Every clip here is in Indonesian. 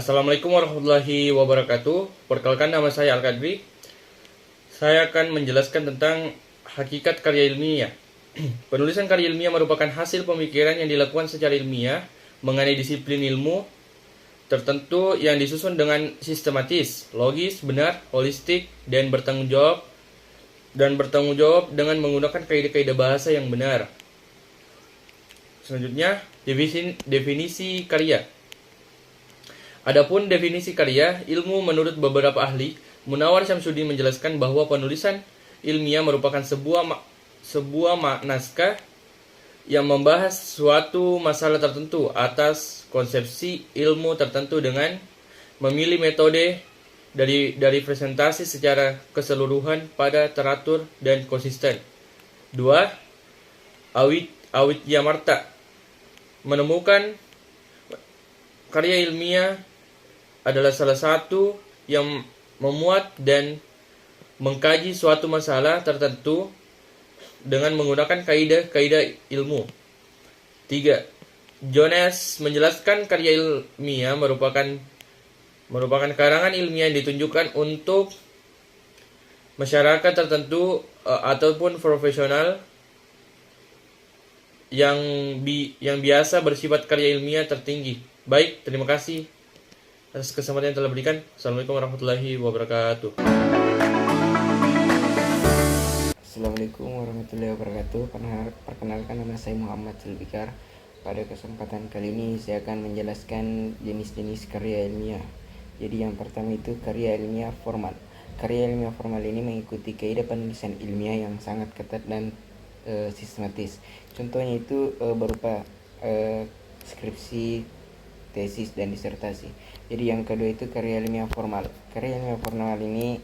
Assalamualaikum warahmatullahi wabarakatuh. Perkenalkan, nama saya Al-Kadri. Saya akan menjelaskan tentang hakikat karya ilmiah. Penulisan karya ilmiah merupakan hasil pemikiran yang dilakukan secara ilmiah mengenai disiplin ilmu tertentu yang disusun dengan sistematis, logis, benar, holistik, dan bertanggung jawab dengan menggunakan kaidah-kaidah bahasa yang benar. Selanjutnya, definisi karya. Adapun definisi karya ilmu menurut beberapa ahli, Munawar Syamsuddin menjelaskan bahwa penulisan ilmiah merupakan sebuah naskah yang membahas suatu masalah tertentu atas konsepsi ilmu tertentu dengan memilih metode dari presentasi secara keseluruhan pada teratur dan konsisten. 2. Awitya Marta menemukan karya ilmiah adalah salah satu yang memuat dan mengkaji suatu masalah tertentu dengan menggunakan kaidah-kaidah ilmu. 3. Jones menjelaskan karya ilmiah merupakan karangan ilmiah yang ditunjukkan untuk masyarakat tertentu ataupun profesional yang biasa bersifat karya ilmiah tertinggi. Baik, terima kasih atas kesempatan yang telah berikan. Assalamualaikum warahmatullahi wabarakatuh. Assalamualaikum warahmatullahi wabarakatuh. Perkenalkan, nama saya Muhammad Zulfikar. Pada kesempatan kali ini saya akan menjelaskan jenis-jenis karya ilmiah. Jadi yang pertama itu karya ilmiah formal. Karya ilmiah formal ini mengikuti kaidah penulisan ilmiah yang sangat ketat dan sistematis. Contohnya itu berupa skripsi, tesis, dan disertasi. Jadi yang kedua itu karya ilmiah formal. Karya ilmiah formal ini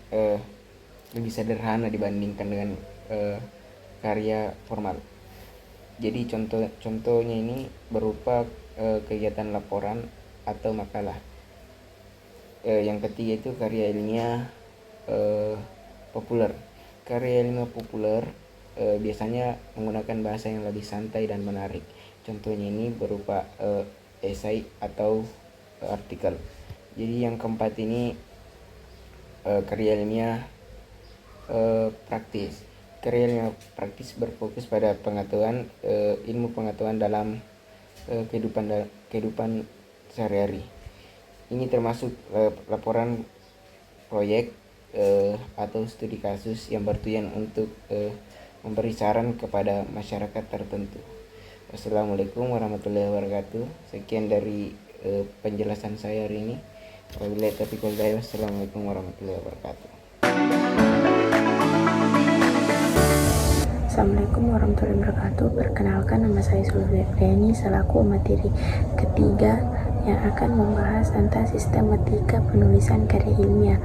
lebih sederhana dibandingkan dengan karya formal. Jadi contohnya ini berupa kegiatan laporan atau makalah. Yang ketiga itu karya ilmiah populer. Karya ilmiah populer biasanya menggunakan bahasa yang lebih santai dan menarik. Contohnya ini berupa esai atau artikel. Jadi yang keempat ini karya ilmiah praktis. Karya ilmiah praktis berfokus pada ilmu pengetahuan dalam kehidupan sehari-hari. Ini termasuk laporan proyek atau studi kasus yang bertujuan untuk memberi saran kepada masyarakat tertentu. Wassalamualaikum warahmatullahi wabarakatuh. Sekian dari penjelasan saya hari ini. Wabillahi taufiq wal hidayah. Wassalamualaikum warahmatullahi wabarakatuh. Assalamualaikum warahmatullahi wabarakatuh. Perkenalkan, nama saya Sulfiani selaku materi ketiga yang akan membahas tentang sistematika penulisan karya ilmiah.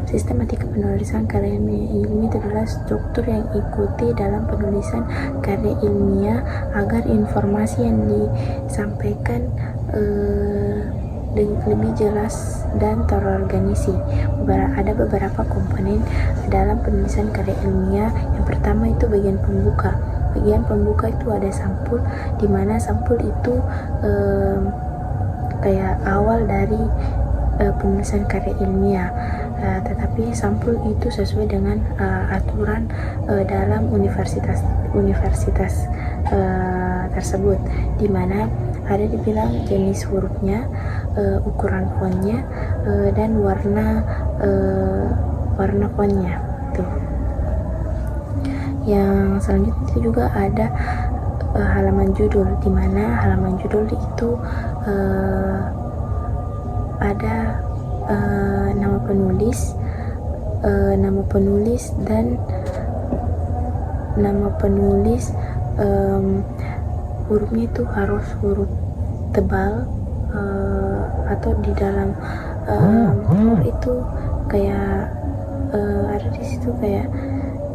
Sistematika penulisan karya ilmiah itu adalah struktur yang ikuti dalam penulisan karya ilmiah agar informasi yang disampaikan lebih jelas dan terorganisir. Ada beberapa komponen dalam penulisan karya ilmiah. Yang pertama itu bagian pembuka. Bagian pembuka itu ada sampul, di mana sampul itu kayak awal dari penulisan karya ilmiah. Tetapi sampul itu sesuai dengan aturan dalam universitas tersebut, di mana ada dibilang jenis hurufnya, ukuran fontnya, dan warna fontnya. Tuh. Yang selanjutnya juga ada halaman judul, di mana halaman judul itu ada nama penulis dan nama penulis. Hurufnya itu harus huruf tebal atau di dalam huruf itu kayak ada di situ kayak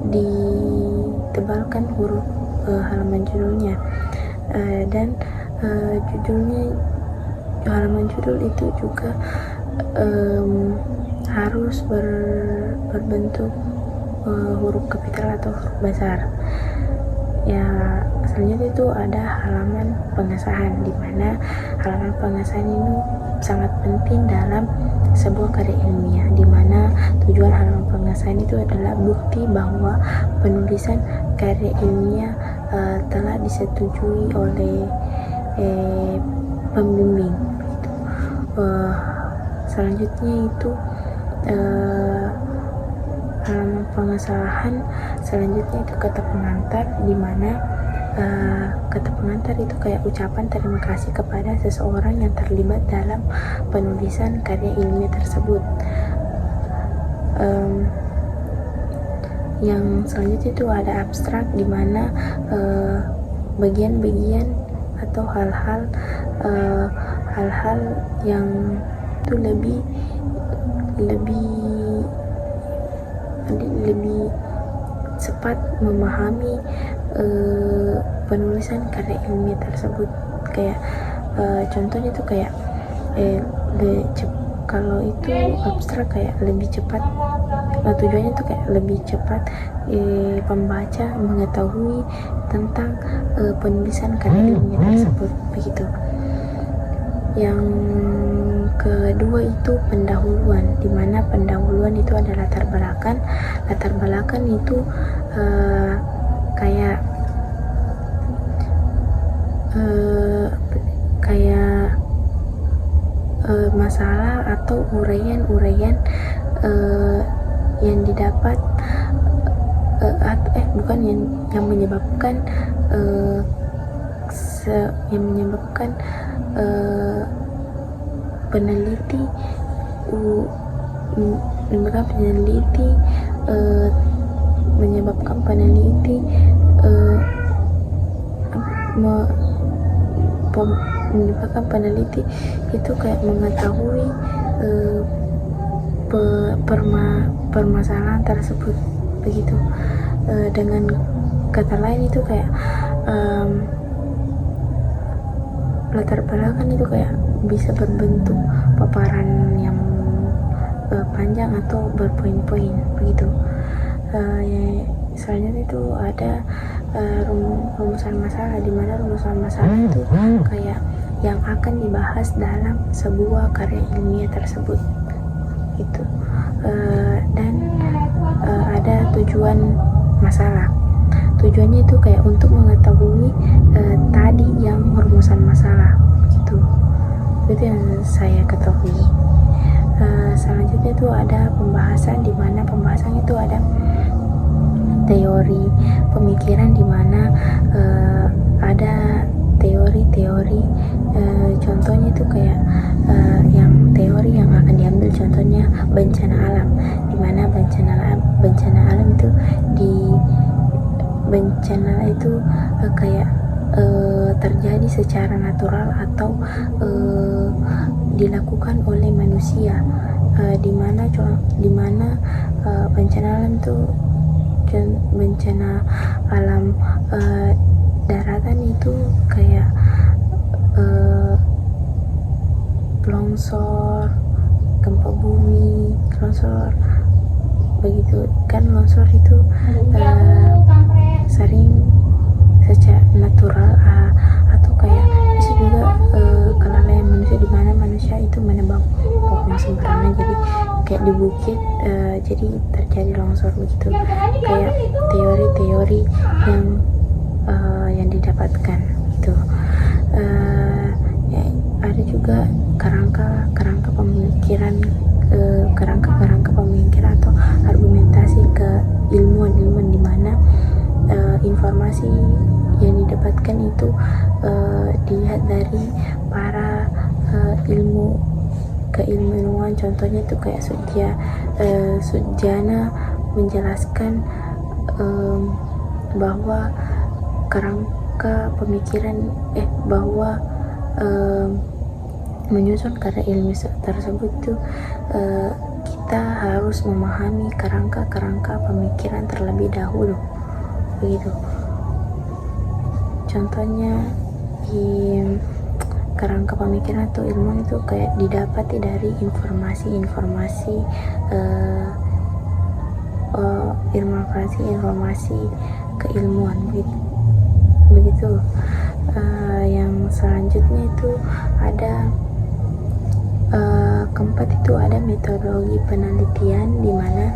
ditebalkan huruf halaman judulnya, dan halaman judul itu juga harus berbentuk huruf kapital atau huruf besar. Ya, selanjutnya itu ada halaman pengesahan, di mana halaman pengesahan ini sangat penting dalam sebuah karya ilmiah, di mana tujuan halaman pengesahan itu adalah bukti bahwa penulisan karya ilmiah telah disetujui oleh pembimbing. Selanjutnya itu halaman pengesahan selanjutnya itu kata pengantar, di mana kata pengantar itu kayak ucapan terima kasih kepada seseorang yang terlibat dalam penulisan karya ilmiah tersebut. Yang selanjutnya itu ada abstrak, di mana bagian-bagian atau hal-hal yang itu lebih cepat memahami penulisan karya ilmiah tersebut. Kayak contohnya tuh kayak kalau itu abstrak kayak lebih cepat, tujuannya tuh kayak lebih cepat pembaca mengetahui tentang penulisan karya ilmiah tersebut, begitu. Yang kedua itu pendahuluan, di mana pendahuluan itu adalah latar belakang. Latar belakang itu kayak masalah atau uraian-uraian yang didapat bukan yang menyebabkan peneliti menyebabkan peneliti itu kayak mengetahui permasalahan tersebut, begitu. Dengan kata lain itu kayak latar belakang itu kayak bisa berbentuk paparan yang panjang atau berpoin-poin, begitu. Selanjutnya itu ada rumusan masalah, di mana rumusan masalah itu kayak yang akan dibahas dalam sebuah karya ilmiah tersebut, gitu. Dan ada tujuan masalah. Tujuannya itu kayak untuk mengetahui tadi yang rumusan masalah, gitu. Itu yang saya ketahui. Selanjutnya itu ada pembahasan, di mana pembahasan itu ada teori pemikiran, di mana ada teori-teori, contohnya itu kayak yang teori yang akan diambil contohnya bencana alam, di mana bencana alam itu bencana itu kayak terjadi secara natural atau dilakukan oleh manusia, di mana bencana alam itu bencana alam daratan itu kayak longsor, gempa bumi, longsor, begitu kan. Longsor itu sering secara natural atau kayak bisa juga kelalaian manusia, di mana manusia itu menebang pohon sembarangan, jadi kayak di bukit, jadi terjadi longsor, begitu. Kayak teori-teori yang didapatkan itu. Ada juga kerangka pemikiran, kerangka pemikiran atau argumentasi keilmuan, di mana informasi yang didapatkan itu dilihat dari para keilmuan. Contohnya itu kayak Sujana menjelaskan bahwa kerangka pemikiran bahwa menyusun karya ilmiah tersebut itu kita harus memahami kerangka pemikiran terlebih dahulu, begitu. Contohnya kerangka pemikiran atau ilmu itu kayak didapati dari informasi keilmuan, begitu. Yang selanjutnya itu ada Keempat itu ada metodologi penelitian, di mana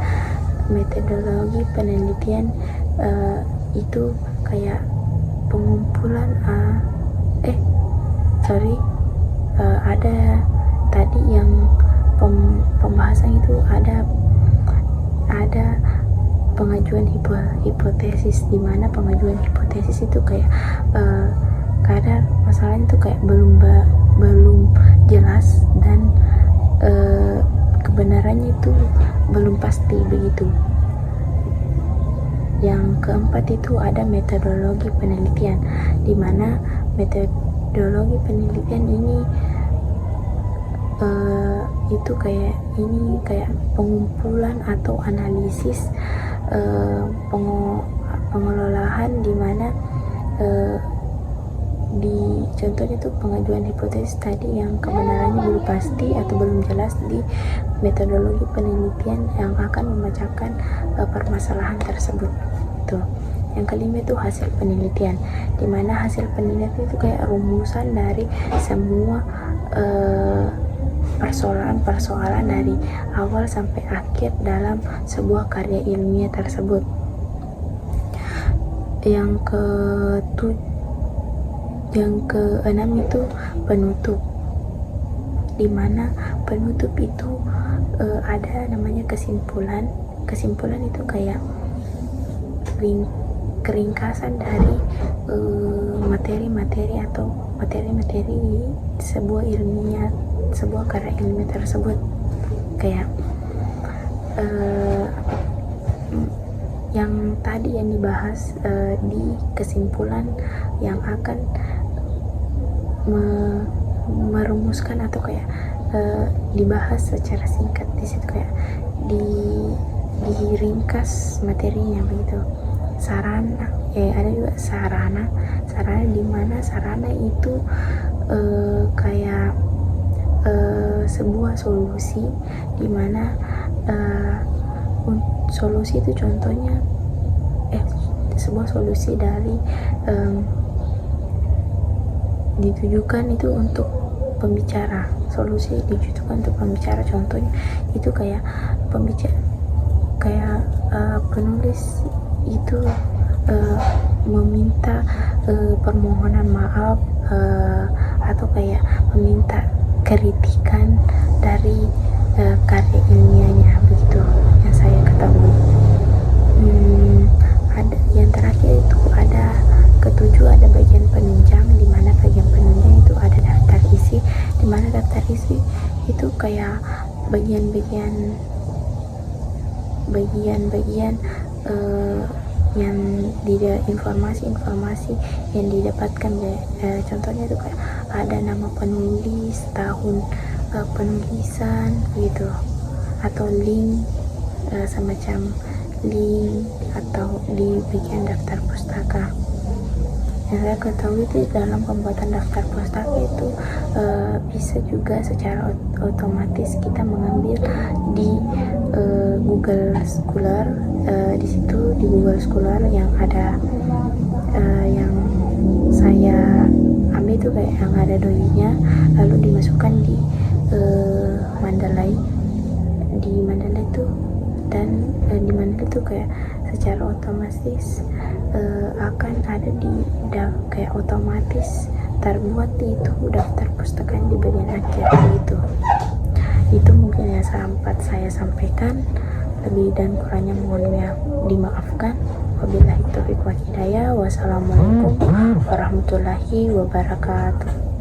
metodologi penelitian itu kayak pengumpulan ada tadi yang pembahasan itu ada pengajuan hipotesis, di mana pengajuan hipotesis itu kayak kadar masalahnya itu kayak belum jelas dan kebenarannya itu belum pasti begitu. Yang keempat itu ada metodologi penelitian, di mana metodologi penelitian ini itu kayak pengumpulan atau analisis pengelolaan, di mana di contohnya itu pengajuan hipotesis tadi yang kebenarannya belum pasti atau belum jelas di metodologi penelitian yang akan memecahkan permasalahan tersebut. Tuh. Yang kelima itu hasil penelitian, di mana hasil penelitian itu kayak rumusan dari semua persoalan dari awal sampai akhir dalam sebuah karya ilmiah tersebut. Yang keenam itu penutup, di mana penutup itu ada namanya kesimpulan. Kesimpulan itu kayak keringkasan dari materi-materi atau materi-materi sebuah karya ilmiah tersebut. Kayak yang tadi yang dibahas di kesimpulan yang akan merumuskan atau kayak dibahas secara singkat di situ, kayak diringkas materinya begitu. Sarana, ada juga sarana di mana sarana itu kayak sebuah solusi, di mana solusi itu contohnya sebuah solusi dari ditujukan itu untuk pembicara. Solusi ditujukan untuk pembicara, contohnya itu kayak penulis itu meminta permohonan maaf atau kayak meminta kritikan dari karya ilmiahnya, begitu yang saya ketahui. Ada yang terakhir itu ada ketujuh, ada bagian penunjang, di mana bagian penunjang itu ada daftar isi, di mana daftar isi itu kayak bagian-bagian yang informasi yang didapatkan, contohnya itu kayak ada nama penulis, tahun penulisan gitu, atau link semacam link atau di bagian daftar pustaka. Yang saya ketahui itu dalam pembuatan daftar pustaka itu bisa juga secara otomatis kita mengambil di Google Scholar. Di situ di Google Scholar yang ada yang saya ambil itu kayak yang ada doinya, lalu dimasukkan di Mendeley itu, dan di Mendeley itu kayak secara otomatis akan ada di kayak otomatis terbuat di itu daftar pustaka di bagian akhir gitu. Itu mungkin yang sempat saya sampaikan, lebih dan kurangnya mohon dimaafkan. Wabillahi taufiq wal hidayah. Wassalamualaikum warahmatullahi wabarakatuh.